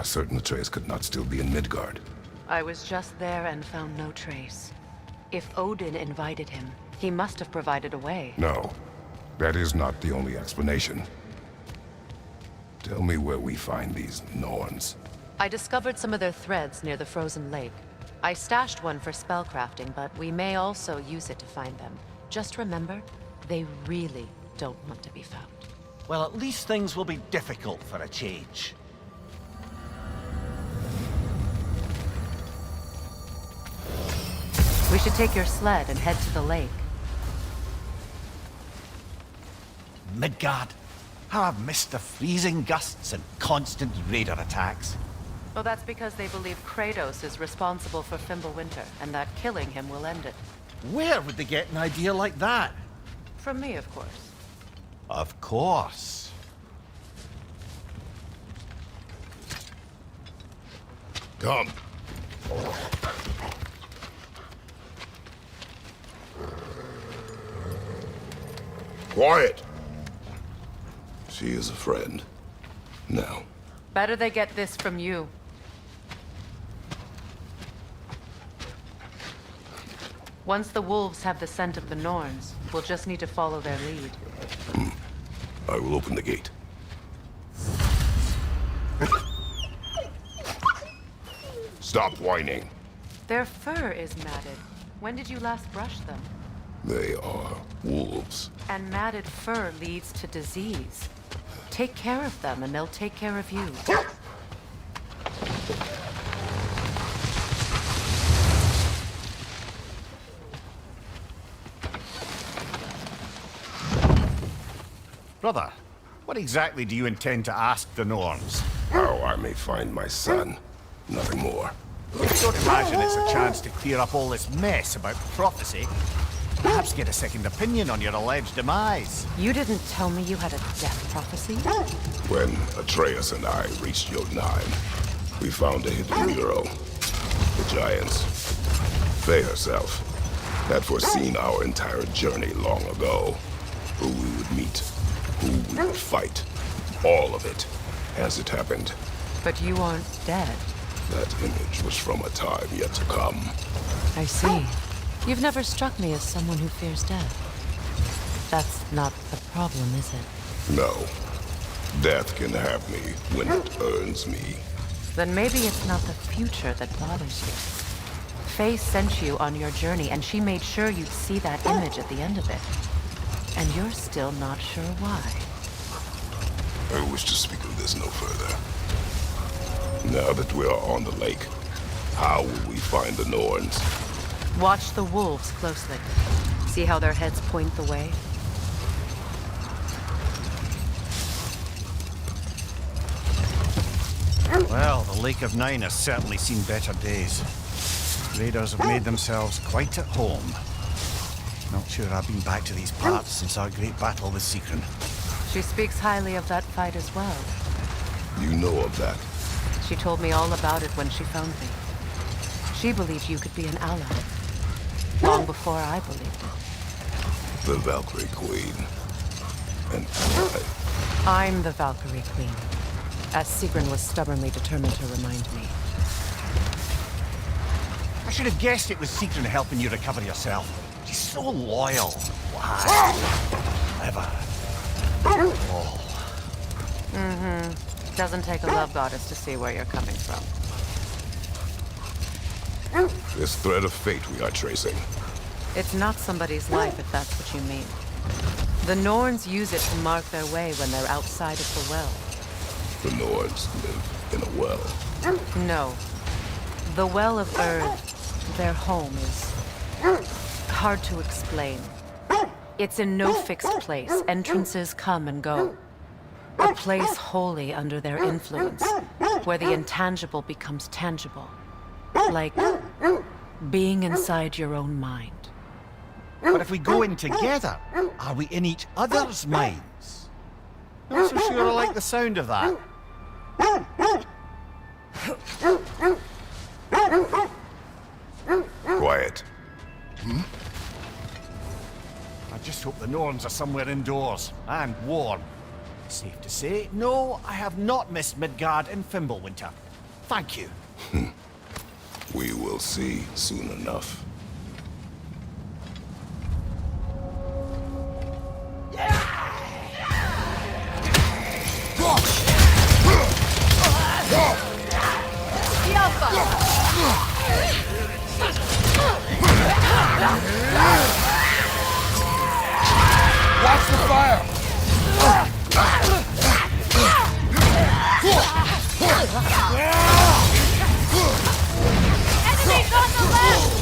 are certain Atreus could not still be in Midgard. I was just there and found no trace. If Odin invited him, he must have provided a way. No, that is not the only explanation. Tell me where we find these Norns. I discovered some of their threads near the frozen lake. I stashed one for spellcrafting, but we may also use it to find them. Just remember, they really don't want to be found. Well, at least things will be difficult for a change. We should take your sled and head to the lake. Midgard. How I've missed the freezing gusts and constant raider attacks. Well, that's because they believe Kratos is responsible for Fimbulwinter, and that killing him will end it. Where would they get an idea like that? From me, of course. Of course. Come. Quiet! She is a friend. Now. Better they get this from you. Once the wolves have the scent of the Norns, we'll just need to follow their lead. I will open the gate. Stop whining. Their fur is matted. When did you last brush them? They are wolves. And matted fur leads to disease. Take care of them, and they'll take care of you. Brother, what exactly do you intend to ask the Norns? How I may find my son. Nothing more. I don't imagine it's a chance to clear up all this mess about prophecy. Perhaps get a second opinion on your alleged demise. You didn't tell me you had a death prophecy? When Atreus and I reached Jotunheim, we found a hidden mural. The giants, Faye herself, had foreseen our entire journey long ago. Who we would meet, who we would fight. All of it, as it happened. But you aren't dead. That image was from a time yet to come. I see. You've never struck me as someone who fears death. That's not the problem, is it? No. Death can have me when it earns me. Then maybe it's not the future that bothers you. Faye sent you on your journey, and she made sure you'd see that image at the end of it. And you're still not sure why. I wish to speak of this no further. Now that we are on the lake, how will we find the Norns? Watch the wolves closely. See how their heads point the way? Well, the Lake of Nine has certainly seen better days. Raiders have made themselves quite at home. Not sure I've been back to these parts since our great battle with Sigrun. She speaks highly of that fight as well. You know of that? She told me all about it when she found me. She believed you could be an ally. Long before I believed it. The Valkyrie Queen. And I'm the Valkyrie Queen, as Sigrun was stubbornly determined to remind me. I should have guessed it was Sigrun helping you recover yourself. She's so loyal. Wise. Clever. Oh. Doesn't take a love goddess to see where you're coming from. this thread of fate we are tracing. It's not somebody's life, if that's what you mean. The Norns use it to mark their way when they're outside of the well. The Nords live in a well. No. The Well of Earth, their home, is hard to explain. It's in no fixed place. Entrances come and go. A place wholly under their influence, where the intangible becomes tangible. Like being inside your own mind. But if we go in together, are we in each other's minds? Not so sure I like the sound of that. Quiet. I just hope the Norns are somewhere indoors, and warm. Safe to say, no, I have not missed Midgard in Fimbulwinter. Thank you. We will see soon enough. Watch the fire! Enemies on the left!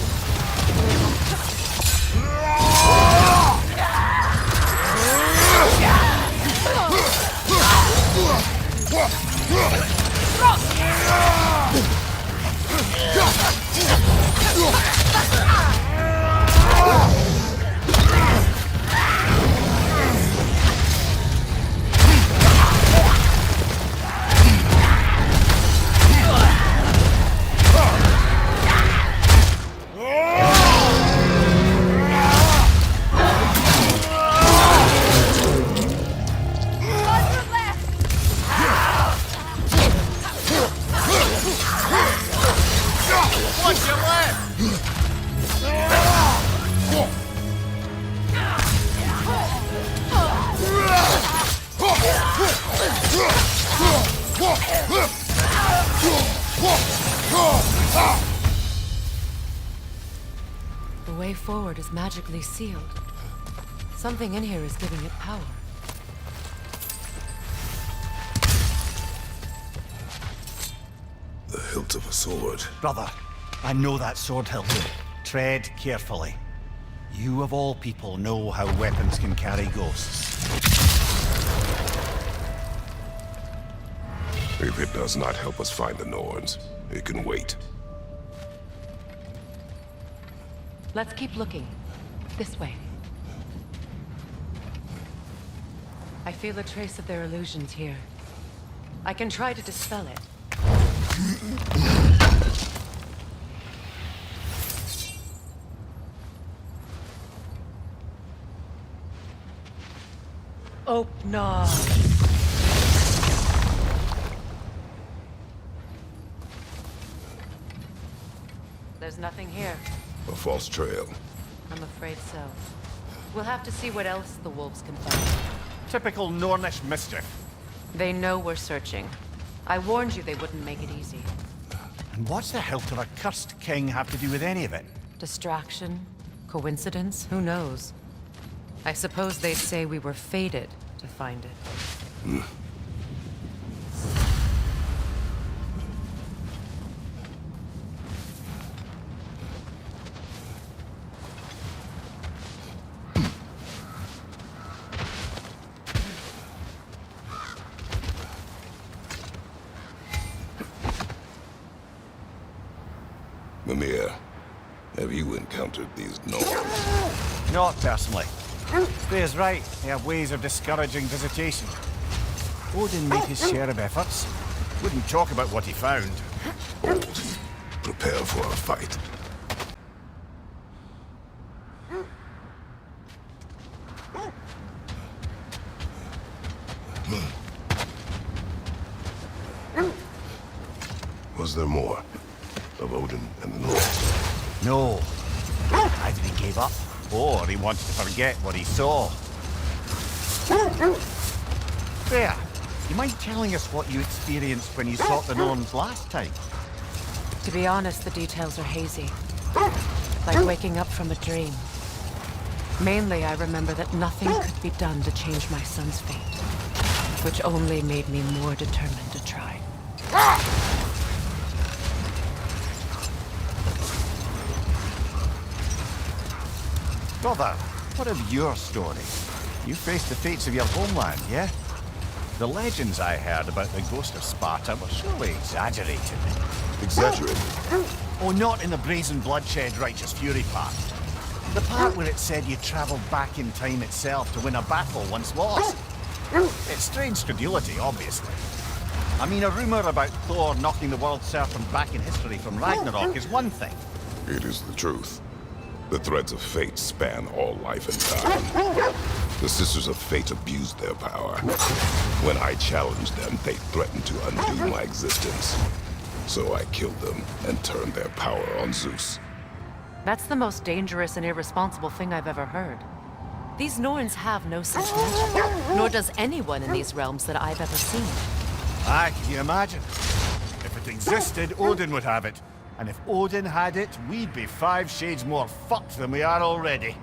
The way forward is magically sealed. Something in here is giving it power. The hilt of a sword. Brother, I know that sword hilt. Tread carefully. You of all people know how weapons can carry ghosts. If it does not help us find the Norns, it can wait. Let's keep looking. This way. I feel a trace of their illusions here. I can try to dispel it. Oh, no. There's nothing here. A false trail. I'm afraid so. We'll have to see what else the wolves can find. Typical Nornish mischief. They know we're searching. I warned you they wouldn't make it easy. And what's the hilt of a cursed king have to do with any of it? Distraction? Coincidence? Who knows? I suppose they'd say we were fated to find it. Mimir, have you encountered these Norns? Not personally. Freya's right. They have ways of discouraging visitation. Odin made his share of efforts. Wouldn't talk about what he found. Old. Prepare for a fight. Was there more of Odin and the Norse? No. Either he gave up, or he wanted to forget what he saw. Freya, you mind telling us what you experienced when you sought the Norns last time? To be honest, the details are hazy. Like waking up from a dream. Mainly, I remember that nothing could be done to change my son's fate. Which only made me more determined to try. Brother, what of your story? You faced the fates of your homeland, yeah? The legends I heard about the ghost of Sparta were surely exaggerated. Exaggerated? Oh, not in the brazen bloodshed righteous fury part. The part where it said you travelled back in time itself to win a battle once lost. It's strange credulity, obviously. I mean, a rumour about Thor knocking the world serpent back in history from Ragnarok is one thing. It is the truth. The threads of fate span all life and time. The Sisters of Fate abused their power. When I challenged them, they threatened to undo my existence. So I killed them and turned their power on Zeus. That's the most dangerous and irresponsible thing I've ever heard. These Norns have no such magic, nor does anyone in these realms that I've ever seen. Aye, can you imagine? If it existed, Odin would have it. And if Odin had it, we'd be 5 shades more fucked than we are already.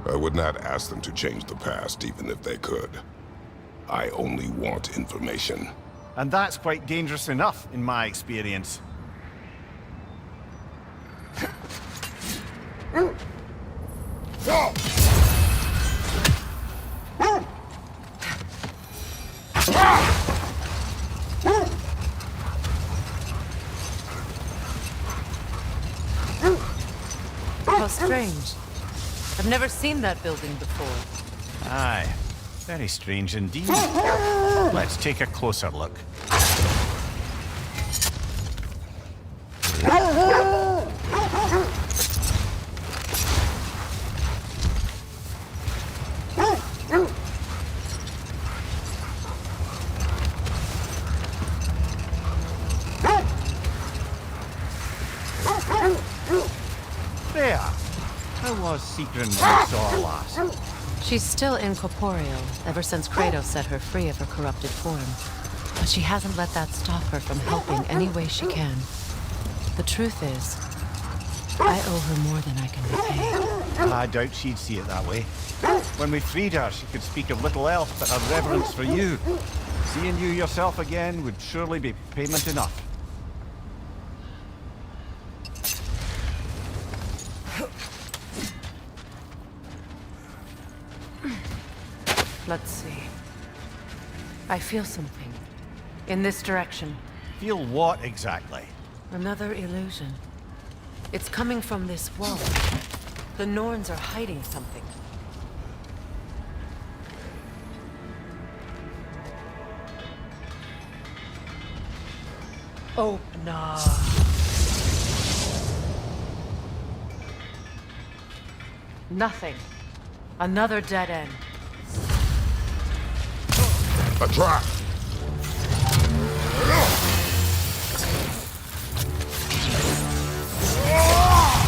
I would not ask them to change the past, even if they could. I only want information. And that's quite dangerous enough, in my experience. How strange. I've never seen that building before. Aye, very strange indeed. Let's take a closer look. There. How was Sigrun when we saw her last? She's still incorporeal, ever since Kratos set her free of her corrupted form. But she hasn't let that stop her from helping any way she can. The truth is, I owe her more than I can repay. I doubt she'd see it that way. When we freed her, she could speak of little else but her reverence for you. Seeing you yourself again would surely be payment enough. Let's see. I feel something. In this direction. Feel what exactly? Another illusion. It's coming from this wall. The Norns are hiding something. Oh, no. Nothing. Another dead end. A trap!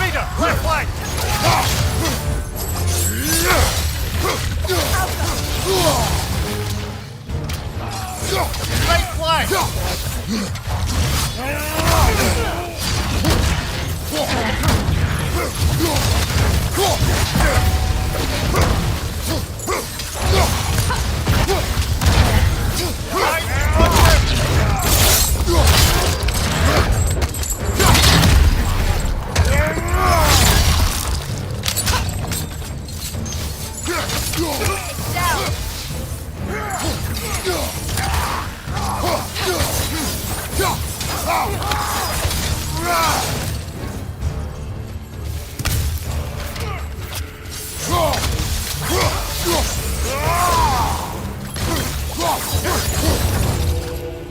Leader, left flank! Right flank!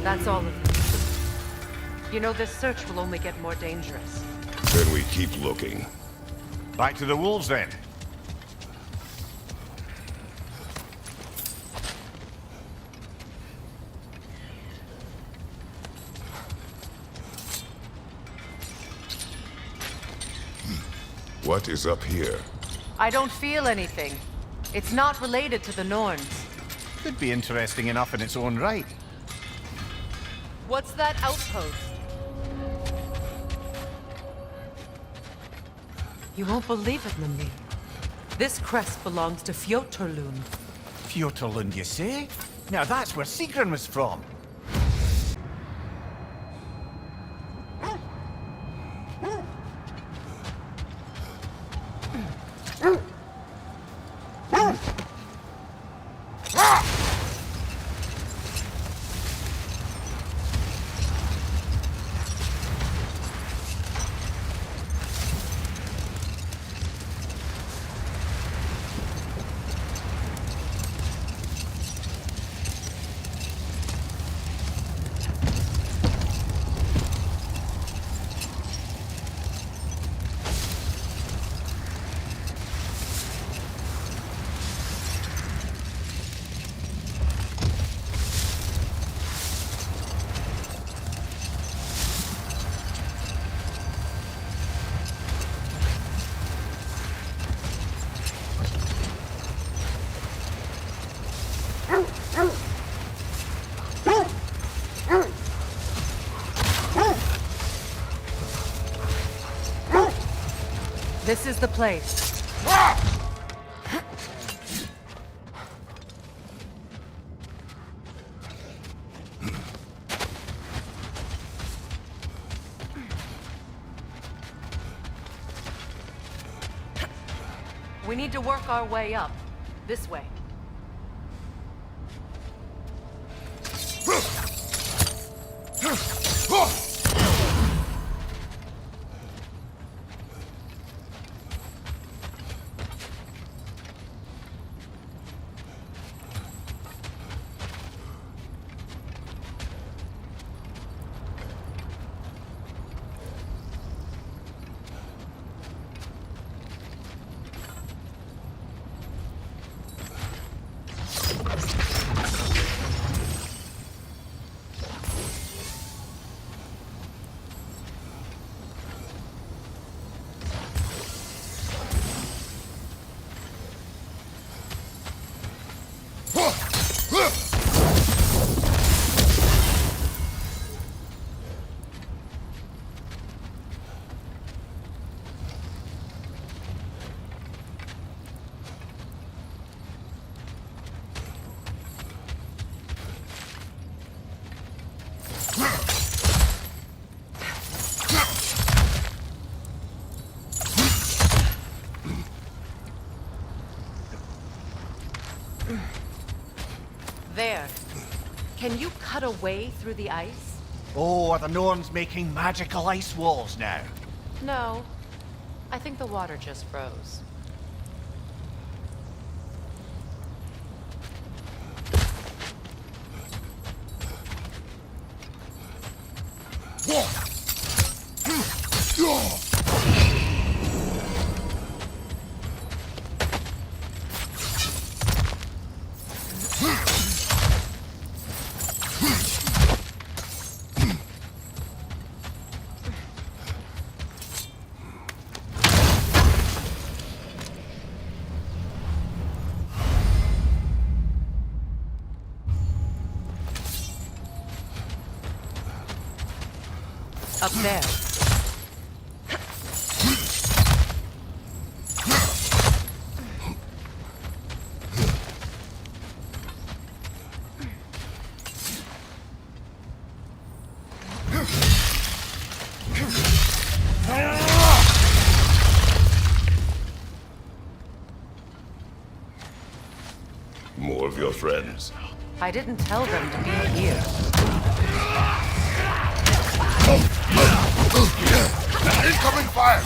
That's all of it. You know, this search will only get more dangerous. Then we keep looking. Back to the wolves then. What is up here? I don't feel anything. It's not related to the Norns. Could be interesting enough in its own right. What's that outpost? You won't believe it, Mimli. This crest belongs to Fjotorlund. Fjotorlund, you say? Now that's where Sigrun was from. This is the place. We need to work our way up. This way. There. Can you cut a way through the ice? Oh, are the Norns making magical ice walls now? No. I think the water just froze. Up there. More of your friends. I didn't tell them to be here. Incoming fire!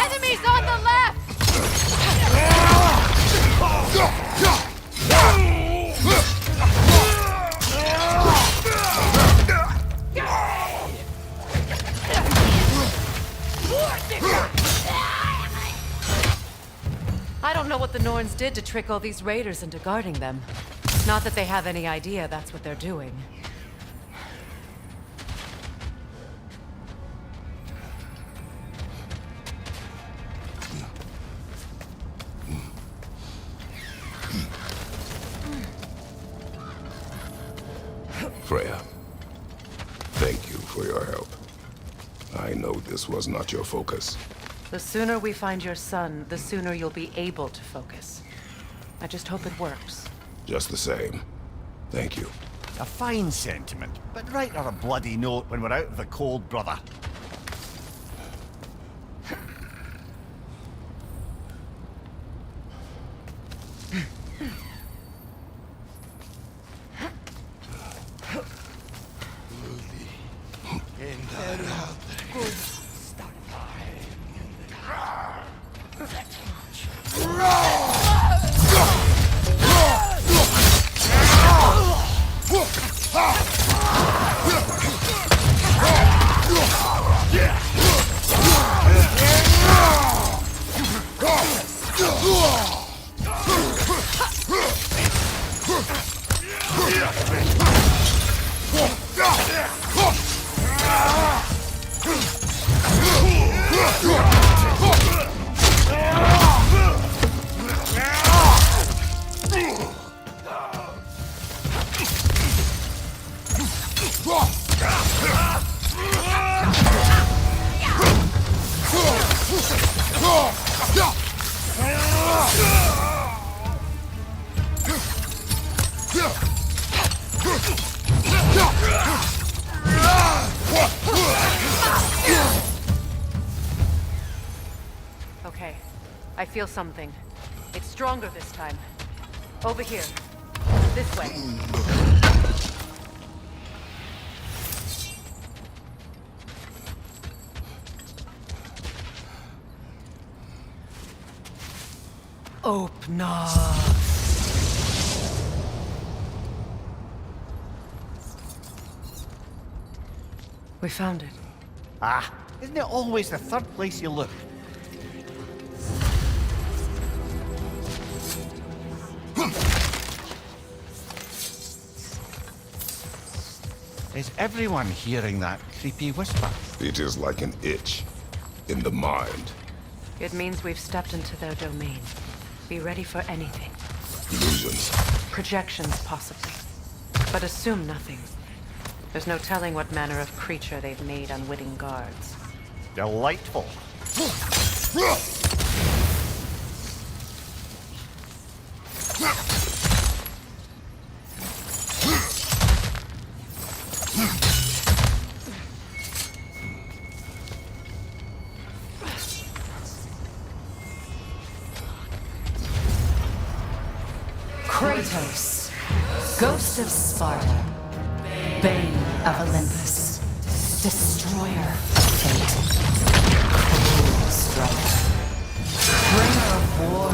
Enemies on the left! I don't know what the Norns did to trick all these raiders into guarding them. Not that they have any idea that's what they're doing. Freya, thank you for your help. I know this was not your focus. The sooner we find your son, the sooner you'll be able to focus. I just hope it works. Just the same, thank you. A fine sentiment, but write her a bloody note when we're out of the cold, brother. Okay, I feel something. It's stronger this time. Over here. This way. Open up. We found it. Ah, isn't it always the third place you look? Is everyone hearing that creepy whisper? It is like an itch in the mind. It means we've stepped into their domain. Be ready for anything. Illusions. Projections, possibly. But assume nothing. There's no telling what manner of creature they've made unwitting guards. Delightful. Kratos, ghost of Sparta, bane of Olympus, destroyer of fate, cruel striker, bringer of war,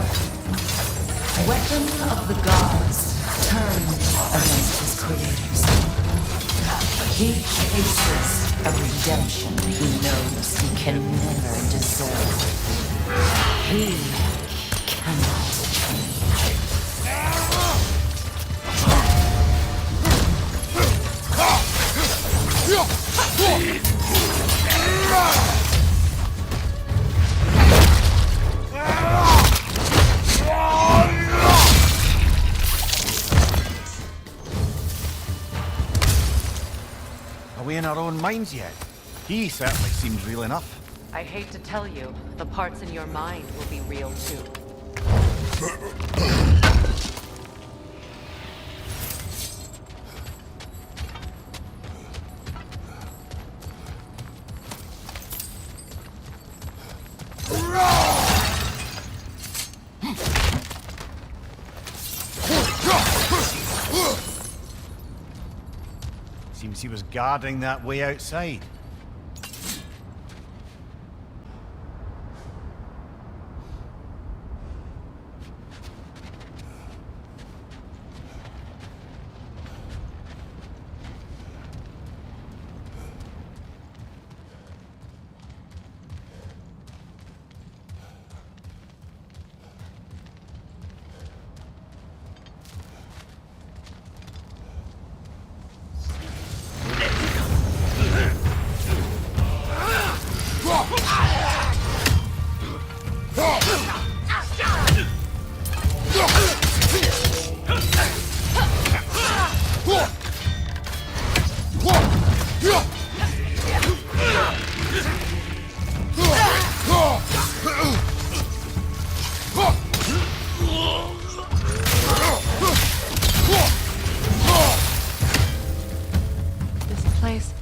weapon of the gods turned against his creators. He chases a redemption he knows he can never deserve. He cannot change. Are we in our own minds yet? He certainly seems real enough. I hate to tell you, the parts in your mind will be real too. Seems he was guarding that way outside.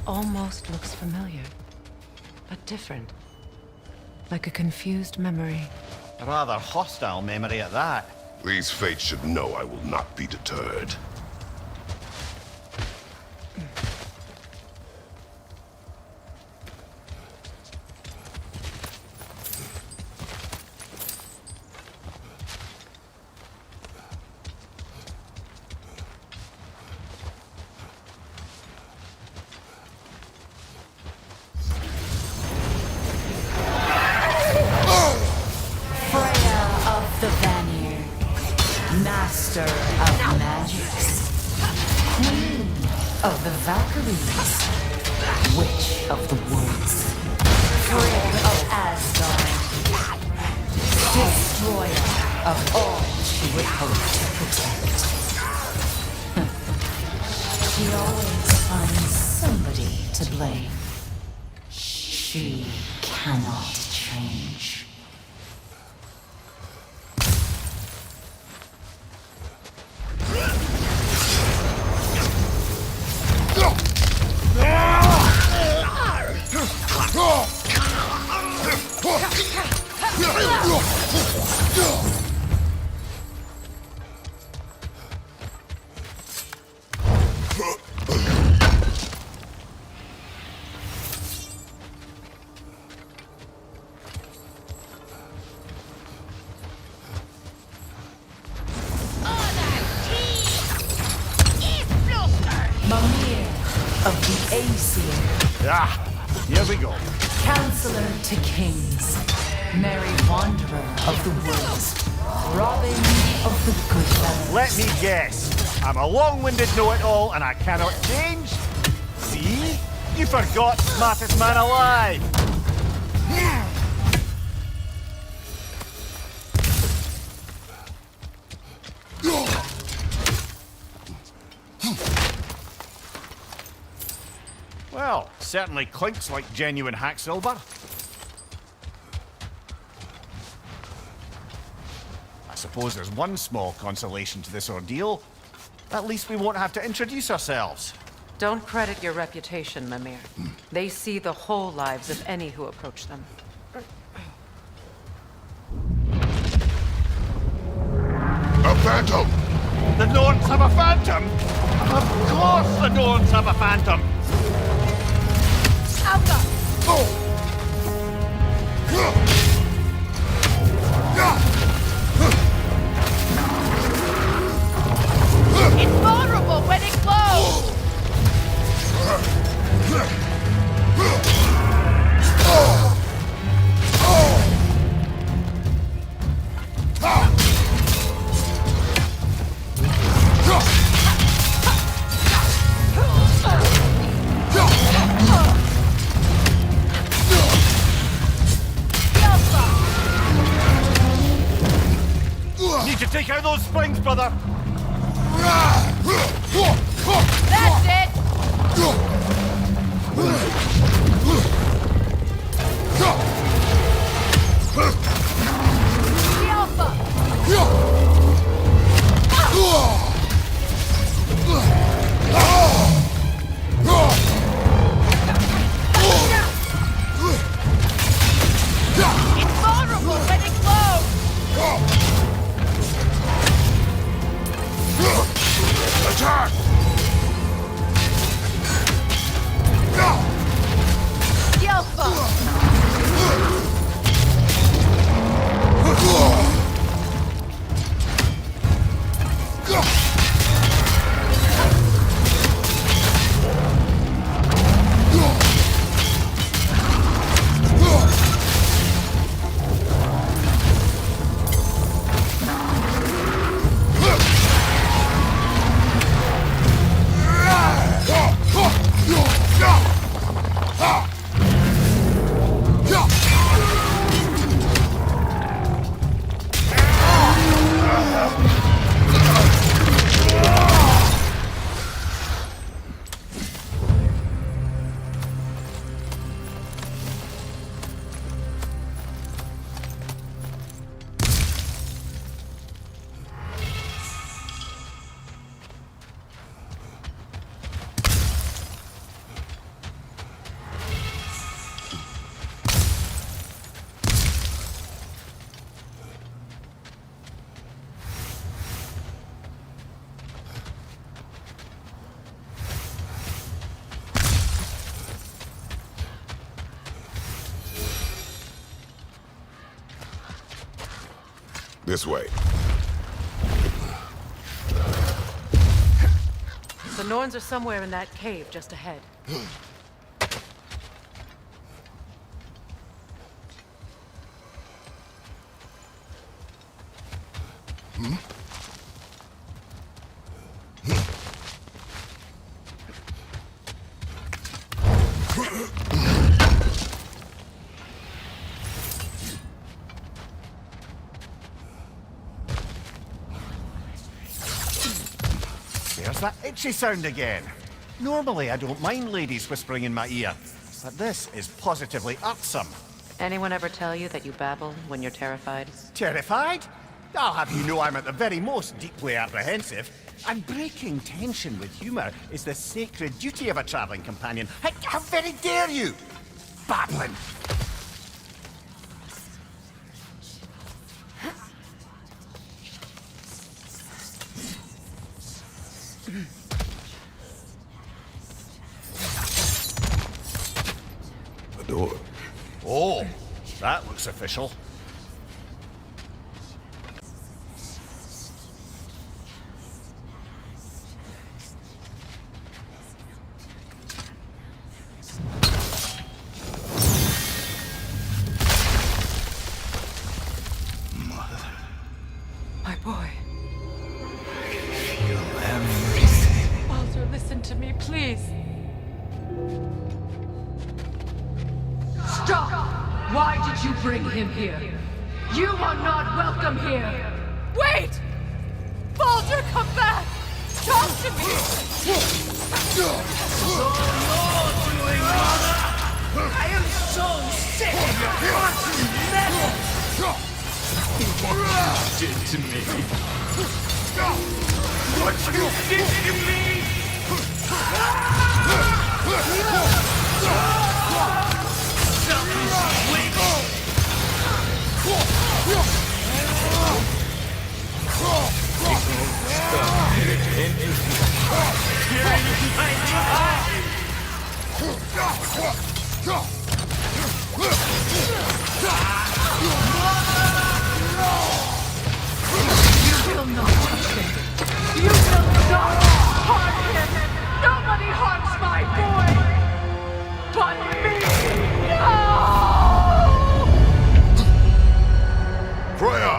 Almost looks familiar, but different. Like a confused memory. A rather hostile memory at that. These fates should know I will not be deterred. The Vanir, master of magics, queen of the Valkyries, witch of the woods, friend of Asgard, destroyer of all she would hope to protect. She always finds somebody to blame. She cannot change. Mimir of the Aesir, Ah, here we go. Counselor to Kings, Merry Wanderer of the Woods, Robin of the Goodfellas. Let me guess. I'm a long-winded know-it-all and I cannot change? See? You forgot smartest man alive. Well, certainly clinks like genuine hack silver. I suppose there's one small consolation to this ordeal. At least we won't have to introduce ourselves. Don't credit your reputation, Mimir. They see the whole lives of any who approach them. A phantom! The Norns have a phantom? Of course the Norns have a phantom! It's vulnerable when it glows! Need to take out those springs, brother! That's it! It's vulnerable when it glows! Attack! This way. The Norns are somewhere in that cave just ahead. There's that itchy sound again. Normally I don't mind ladies whispering in my ear, but this is positively irksome. Anyone ever tell you that you babble when you're terrified? Terrified? I'll have you know I'm at the very most deeply apprehensive. And breaking tension with humour is the sacred duty of a travelling companion. How very dare you! Babbling! The door. Oh, that looks official. Please. Stop! Why did you bring him here? You are not welcome here! Wait! Baldur, come back! Talk to me! I am so sick of your constant meddling! What you did to me? What you did to me! Selfish witch! You will not touch him! You will not harm him! Nobody harms my boy! But me! No! Freya!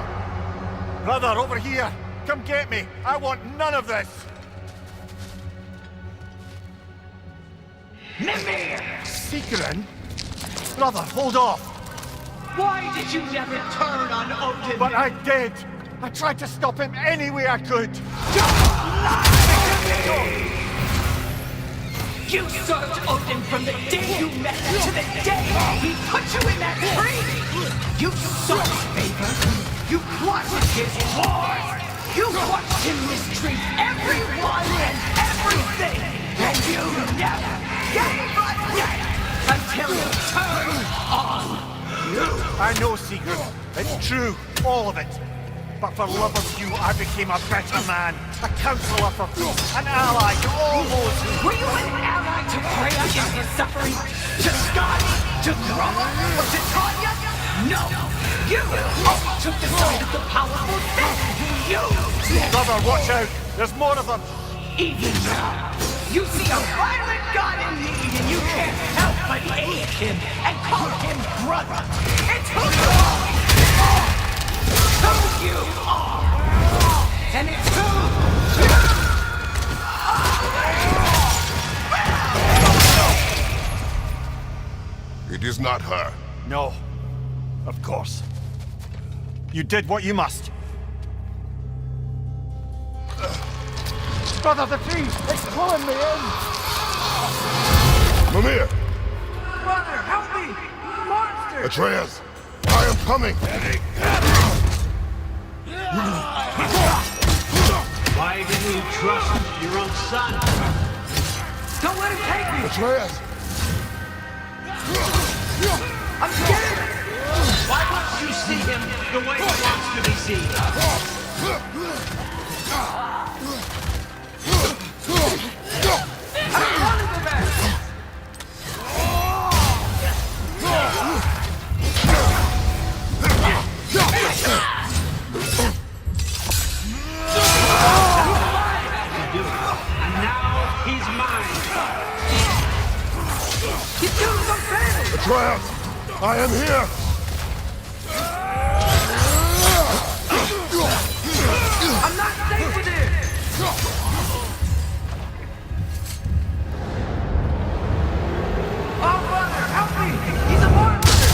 Brother, over here! Come get me! I want none of this! Mimir! Secret? Brother, hold off! Why did you never turn on Odin? But I did! I tried to stop him any way I could! You served Odin from the day you met him to the day he put you in that tree! You sought his favor! You plotted his wars! You watched him mistreat everyone and everything! And you never gave a damn until you turned on you! I know, Sigurd. It's true. All of it. But for love of you, I became a better man. A counselor for peace. An ally to all those who... Were you an ally to Freya in her suffering? To Scott? To Groma? Or to Tanya? No! You took the side of the powerful then! You! Brother, watch out! There's more of them! Even now, you see a violent god in need and you can't help but aid him and call him brother! It's who you are! Who you are! And it's who you are! It is not her. No. Of course. You did what you must. Brother, the tree! It's pulling me in! Mimir! Brother, help me! Monster! Atreus! I am coming! Why didn't you trust your own son? Don't let him take me! Atreus! I'm scared! Why don't you see him the way he wants to be seen? I'm running the back! And now he's mine. He's doing some damage! Atreus! I am here! I'm not safe with him! Oh, brother, help me! He's a monster!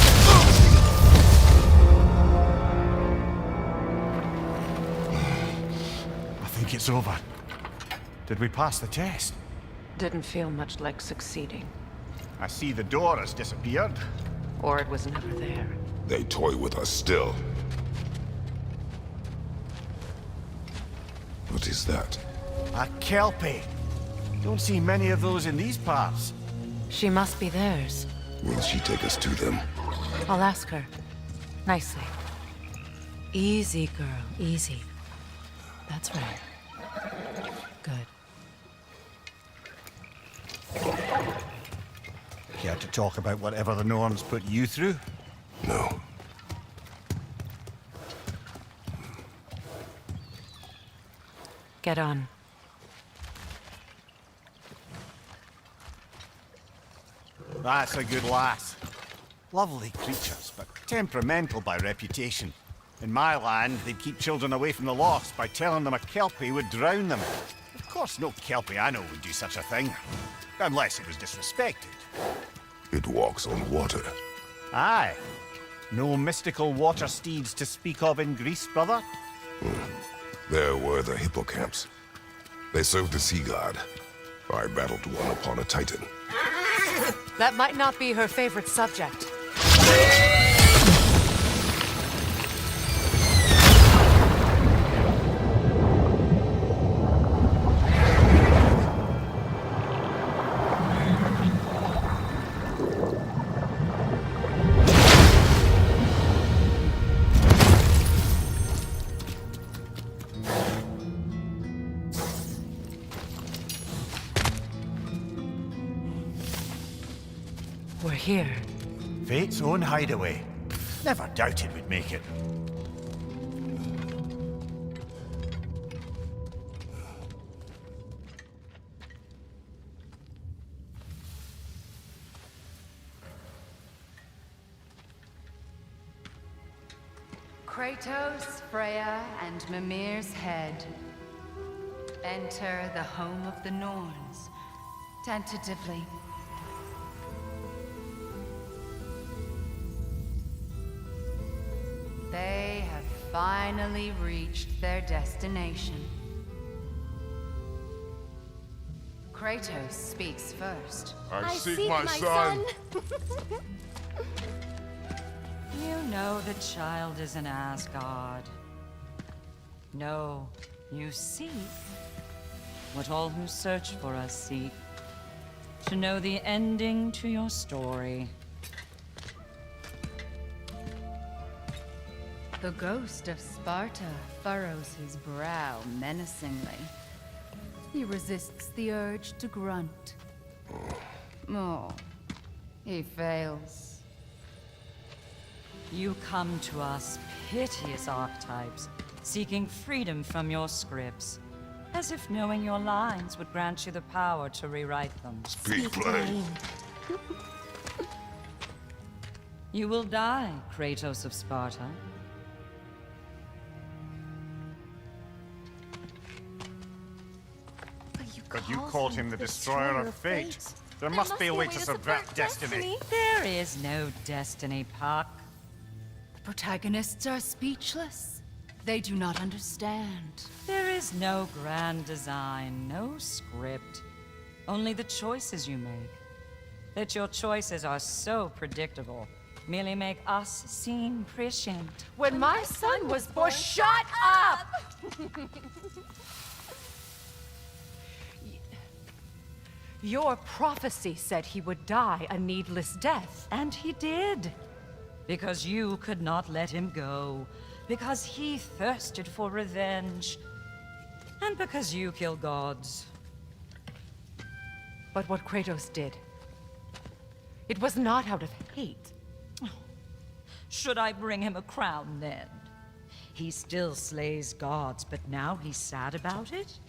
I think it's over. Did we pass the test? Didn't feel much like succeeding. I see the door has disappeared. Or it was never there. They toy with us still. What is that? A kelpie. Don't see many of those in these parts. She must be theirs. Will she take us to them? I'll ask her. Nicely. Easy, girl. Easy. That's right. Good. Care to talk about whatever the Norns put you through? No. Get on. That's a good lass. Lovely creatures, but temperamental by reputation. In my land, they'd keep children away from the lost by telling them a kelpie would drown them. Of course, no kelpie I know would do such a thing. Unless it was disrespected. It walks on water. Aye. No mystical water steeds to speak of in Greece, brother? There were the hippocamps. They served the sea god. I battled one upon a titan. That might not be her favorite subject. We're here. Fate's own hideaway. Never doubted we'd make it. Kratos, Freya, and Mimir's head. Enter the home of the Norns. Tentatively. They have finally reached their destination. Kratos speaks first. I seek my son. You know the child is in Asgard. No, you seek what all who search for us seek. To know the ending to your story. The ghost of Sparta furrows his brow menacingly. He resists the urge to grunt. Oh, he fails. You come to us, piteous archetypes, seeking freedom from your scripts, as if knowing your lines would grant you the power to rewrite them. Speak plain. You will die, Kratos of Sparta. But you called him the Destroyer of Fate. There must be a way to subvert destiny. There is no destiny, Puck. The protagonists are speechless. They do not understand. There is no grand design, no script. Only the choices you make. That your choices are so predictable merely make us seem prescient. When my son was born, shut up! Your prophecy said he would die a needless death. And he did. Because you could not let him go. Because he thirsted for revenge. And because you kill gods. But what Kratos did, it was not out of hate. Should I bring him a crown then? He still slays gods, but now he's sad about it?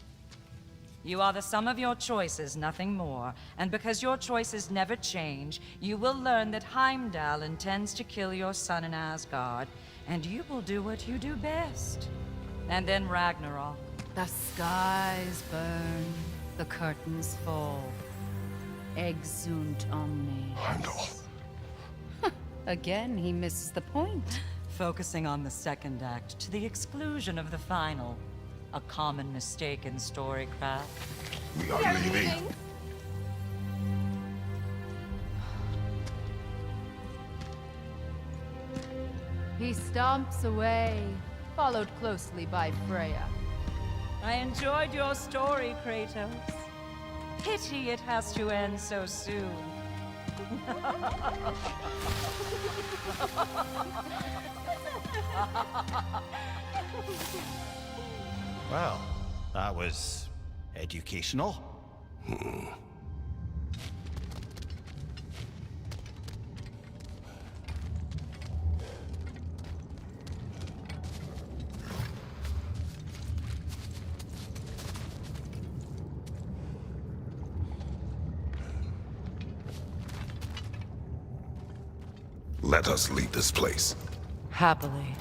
You are the sum of your choices, nothing more. And because your choices never change, you will learn that Heimdall intends to kill your son in Asgard, and you will do what you do best. And then Ragnarok. The skies burn, the curtains fall. Exunt omnes. Heimdall. Again, he misses the point. Focusing on the second act to the exclusion of the final. A common mistake in storycraft. We are leaving. He stomps away, followed closely by Freya. I enjoyed your story, Kratos. Pity it has to end so soon. Well, that was educational. Let us leave this place. Happily.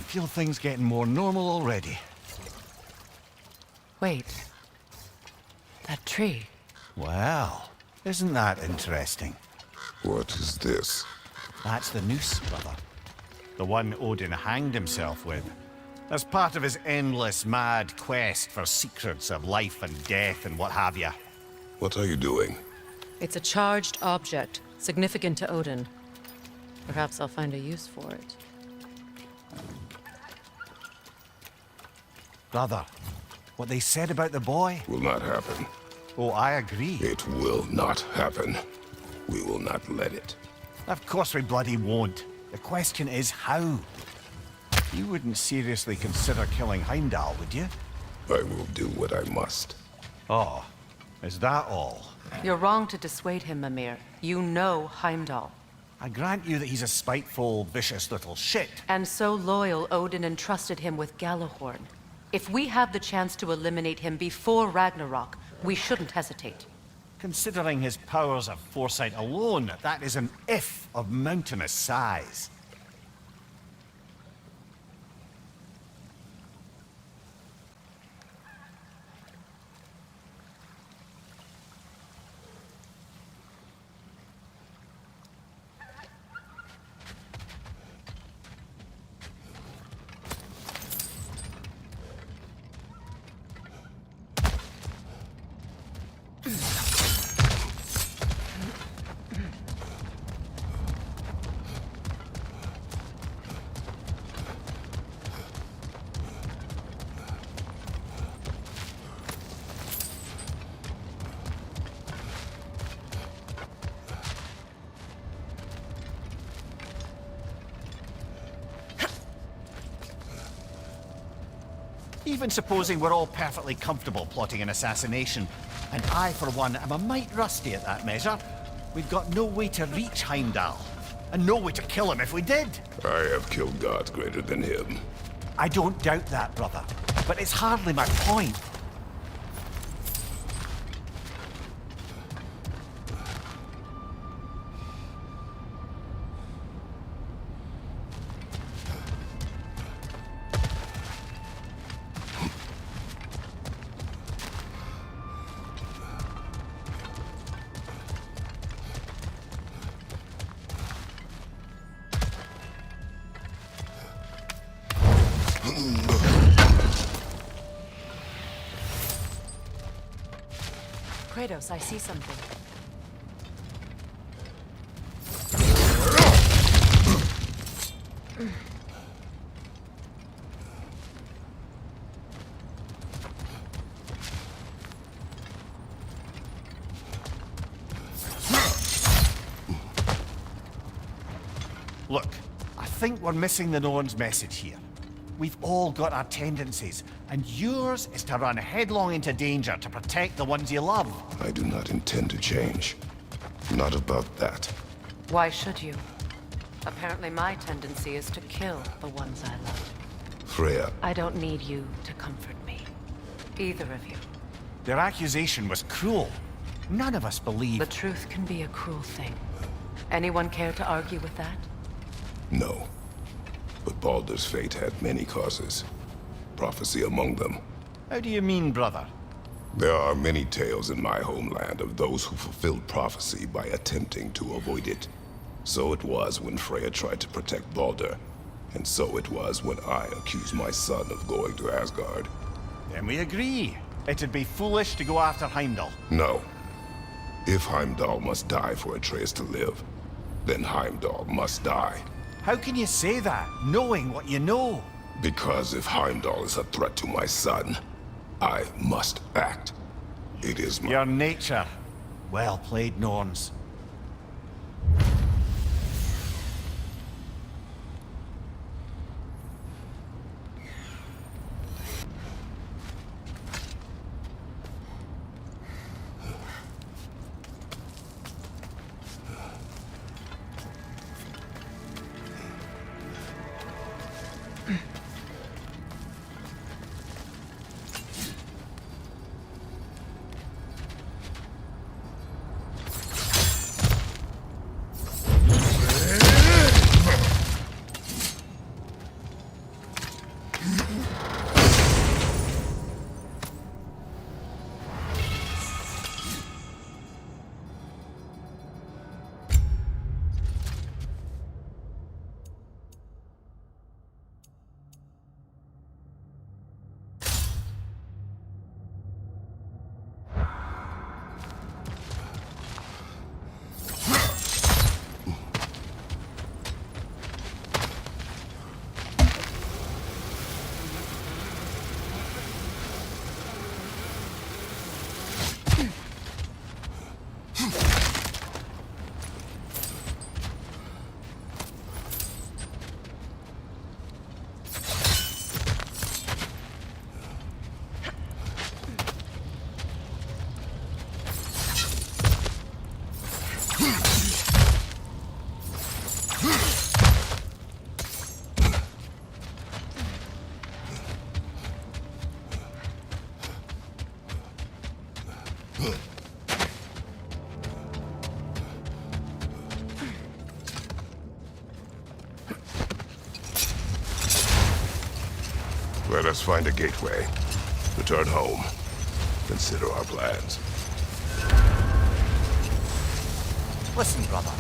feel things getting more normal already. Wait. That tree. Well, isn't that interesting? What is this? That's the noose, brother. The one Odin hanged himself with. As part of his endless, mad quest for secrets of life and death and what have you. What are you doing? It's a charged object, significant to Odin. Perhaps I'll find a use for it. Brother, what they said about the boy? Will not happen. Oh, I agree. It will not happen. We will not let it. Of course we bloody won't. The question is how? You wouldn't seriously consider killing Heimdall, would you? I will do what I must. Oh, is that all? You're wrong to dissuade him, Mimir. You know Heimdall. I grant you that he's a spiteful, vicious little shit. And so loyal, Odin entrusted him with Gjallarhorn. If we have the chance to eliminate him before Ragnarok, we shouldn't hesitate. Considering his powers of foresight alone, that is an if of mountainous size. Even supposing we're all perfectly comfortable plotting an assassination, and I, for one, am a mite rusty at that measure, we've got no way to reach Heimdall, and no way to kill him if we did. I have killed gods greater than him. I don't doubt that, brother, but it's hardly my point. Kratos, I see something. Look, I think we're missing the Norn's message here. We've all got our tendencies, and yours is to run headlong into danger to protect the ones you love. I do not intend to change. Not about that. Why should you? Apparently my tendency is to kill the ones I love. Freya, I don't need you to comfort me. Either of you. Their accusation was cruel. None of us believe. The truth can be a cruel thing. Anyone care to argue with that? no. But Baldur's fate had many causes. Prophecy among them. How do you mean, brother? There are many tales in my homeland of those who fulfilled prophecy by attempting to avoid it. So it was when Freya tried to protect Baldur, and so it was when I accused my son of going to Asgard. Then we agree. It'd be foolish to go after Heimdall. No. If Heimdall must die for Atreus to live, then Heimdall must die. How can you say that, knowing what you know? Because if Heimdall is a threat to my son, I must act. It is my... Your nature. Well played, Norns. us find a gateway. Return home. Consider our plans. Listen, brother.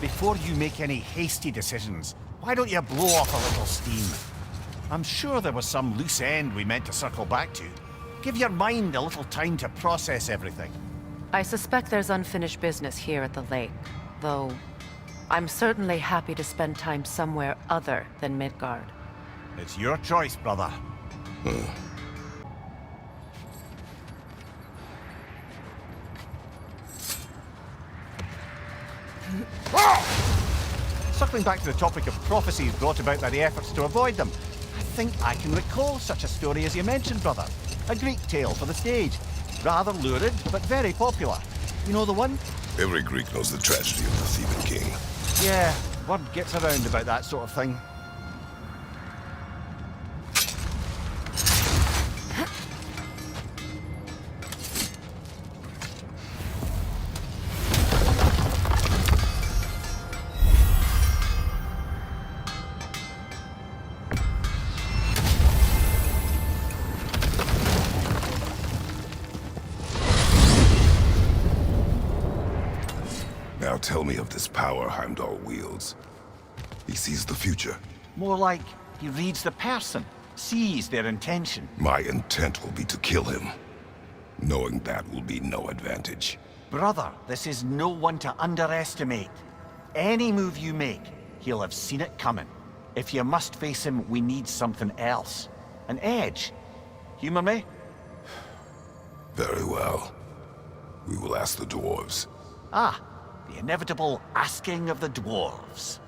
Before you make any hasty decisions, why don't you blow off a little steam? I'm sure there was some loose end we meant to circle back to. Give your mind a little time to process everything. I suspect there's unfinished business here at the lake, though I'm certainly happy to spend time somewhere other than Midgard. It's your choice, brother. Circling back to the topic of prophecies brought about by the efforts to avoid them, I think I can recall such a story as you mentioned, brother. A Greek tale for the stage. Rather lurid, but very popular. You know the one? Every Greek knows the tragedy of the Theban king. Yeah, word gets around about that sort of thing. Now tell me of this power Heimdall wields. He sees the future. More like he reads the person, sees their intention. My intent will be to kill him. Knowing that will be no advantage. Brother, this is no one to underestimate. Any move you make, he'll have seen it coming. If you must face him, we need something else. An edge. Humor me? Very well. We will ask the dwarves. Ah, the inevitable asking of the dwarves.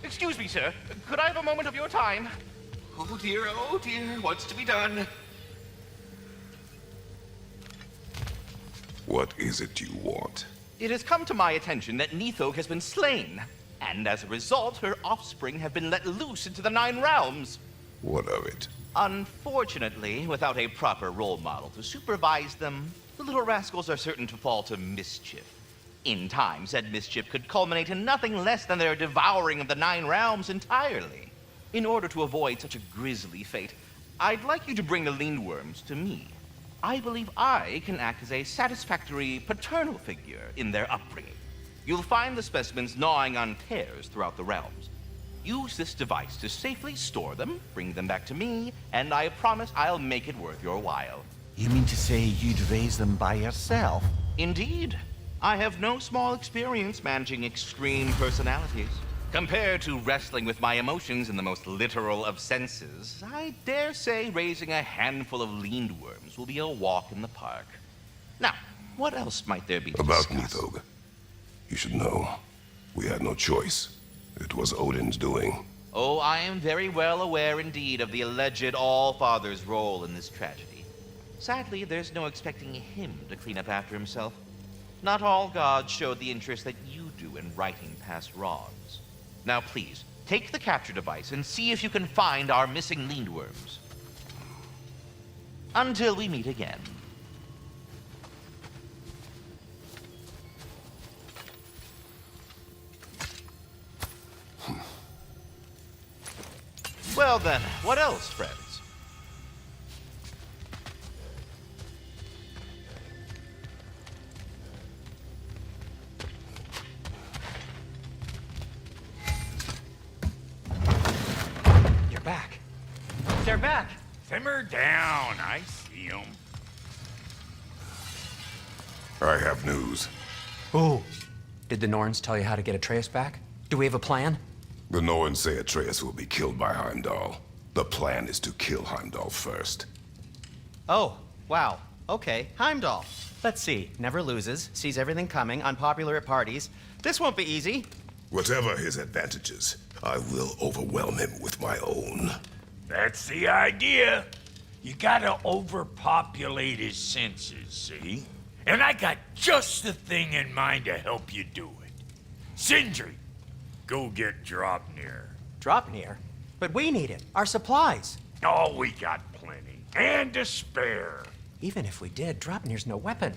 Excuse me, sir. Could I have a moment of your time? Oh dear, what's to be done? What is it you want? It has come to my attention that Nithog has been slain, and as a result, her offspring have been let loose into the Nine Realms. What of it? Unfortunately, without a proper role model to supervise them, the little rascals are certain to fall to mischief. In time, said mischief could culminate in nothing less than their devouring of the Nine Realms entirely. In order to avoid such a grisly fate, I'd like you to bring the Lindworms to me. I believe I can act as a satisfactory paternal figure in their upbringing. You'll find the specimens gnawing on tears throughout the realms. Use this device to safely store them, bring them back to me, and I promise I'll make it worth your while. You mean to say you'd raise them by yourself? Indeed. I have no small experience managing extreme personalities. Compared to wrestling with my emotions in the most literal of senses, I dare say raising a handful of Lindworms will be a walk in the park. Now, what else might there be to About discuss? Nithog. You should know. We had no choice. It was Odin's doing. Oh, I am very well aware indeed of the alleged All-Father's role in this tragedy. Sadly, there's no expecting him to clean up after himself. Not all gods showed the interest that you do in righting past wrongs. Now please, take the capture device and see if you can find our missing Lindworms. Until we meet again. Well then, what else, friends? Back. They're back. Simmer down. I see them. I have news. Oh. Did the Norns tell you how to get Atreus back? Do we have a plan? The Norns say Atreus will be killed by Heimdall. The plan is to kill Heimdall first. Oh, wow. Okay, Heimdall. Let's see. Never loses, sees everything coming, unpopular at parties. This won't be easy. Whatever his advantages, I will overwhelm him with my own. That's the idea. You gotta overpopulate his senses, see? And I got just the thing in mind to help you do it. Sindri, go get Draupnir. Draupnir? But we need it. Our supplies. Oh, we got plenty. And to spare. Even if we did, Draupnir's no weapon.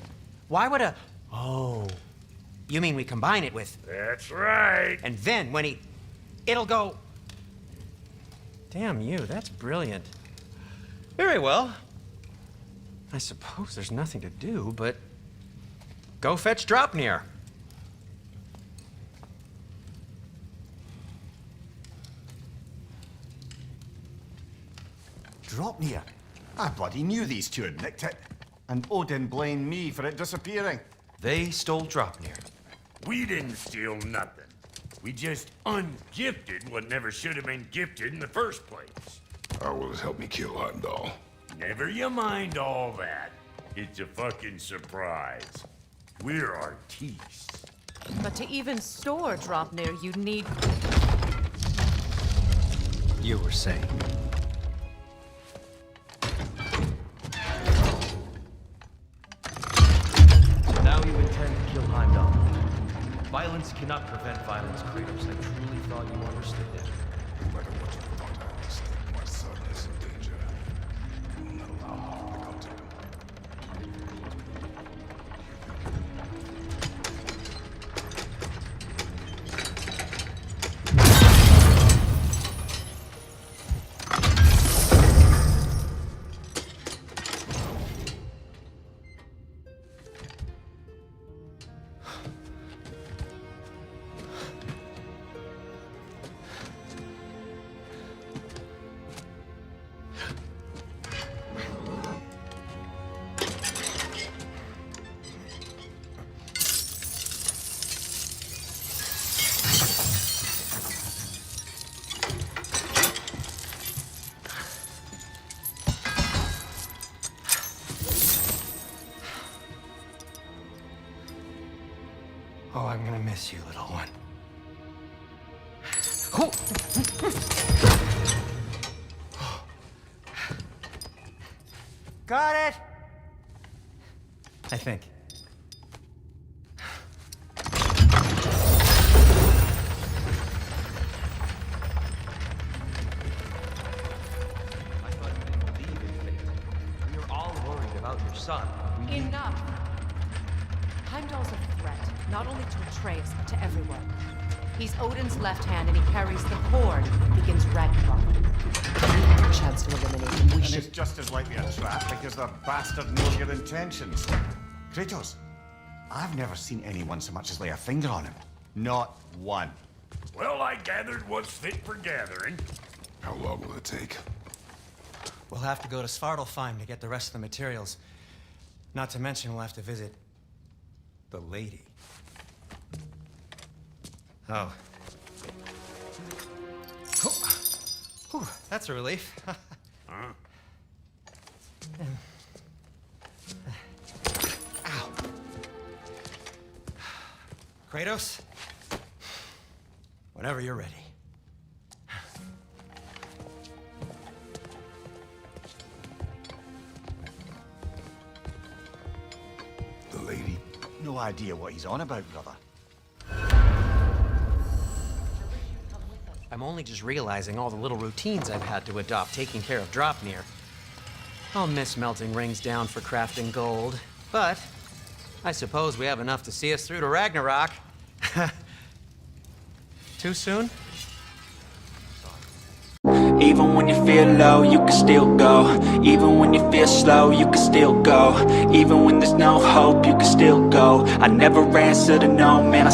Why would a... Oh. You mean we combine it with... That's right. And then when he... It'll go... Damn you, that's brilliant. Very well. I suppose there's nothing to do but... Go fetch Draupnir. Draupnir? I bloody knew these two had nicked it. And Odin blamed me for it disappearing. They stole Draupnir. We didn't steal nothing. We just ungifted what never should have been gifted in the first place. How will it help me kill Heimdall? Never you mind all that. It's a fucking surprise. We're artistes. But to even store Draupnir, you'd need... You were saying. So now you intend to kill Heimdall. Violence cannot prevent violence, Kratos. I truly thought you understood that. No matter what you thought I was, my son is in danger. I will not allow harm to come to him. Oh, I'm gonna miss you, little one. Got it! I think. I thought you didn't believe in fate. We were all worried about your son. Enough! Heimdall's a threat, not only to Atreus, but to everyone. He's Odin's left hand, and he carries the cord that begins Ragnarok. We have a chance to eliminate him. We And should... it's just as likely a trap because the bastard knows your intentions. Kratos, I've never seen anyone so much as lay a finger on him. Not one. Well, I gathered what's fit for gathering. How long will it take? We'll have to go to Svartalfheim to get the rest of the materials. Not to mention we'll have to visit... the lady. Oh. Whew, that's a relief. Huh? Ow. Kratos? Whenever you're ready. The lady? No idea what he's on about, brother. I'm only just realizing all the little routines I've had to adopt taking care of Draupnir. I'll miss melting rings down for crafting gold, but I suppose we have enough to see us through to Ragnarok. Too soon? Even when you feel low, you can still go. Even when you feel slow, you can still go. Even when there's no hope, you can still go. I never answer to no, man.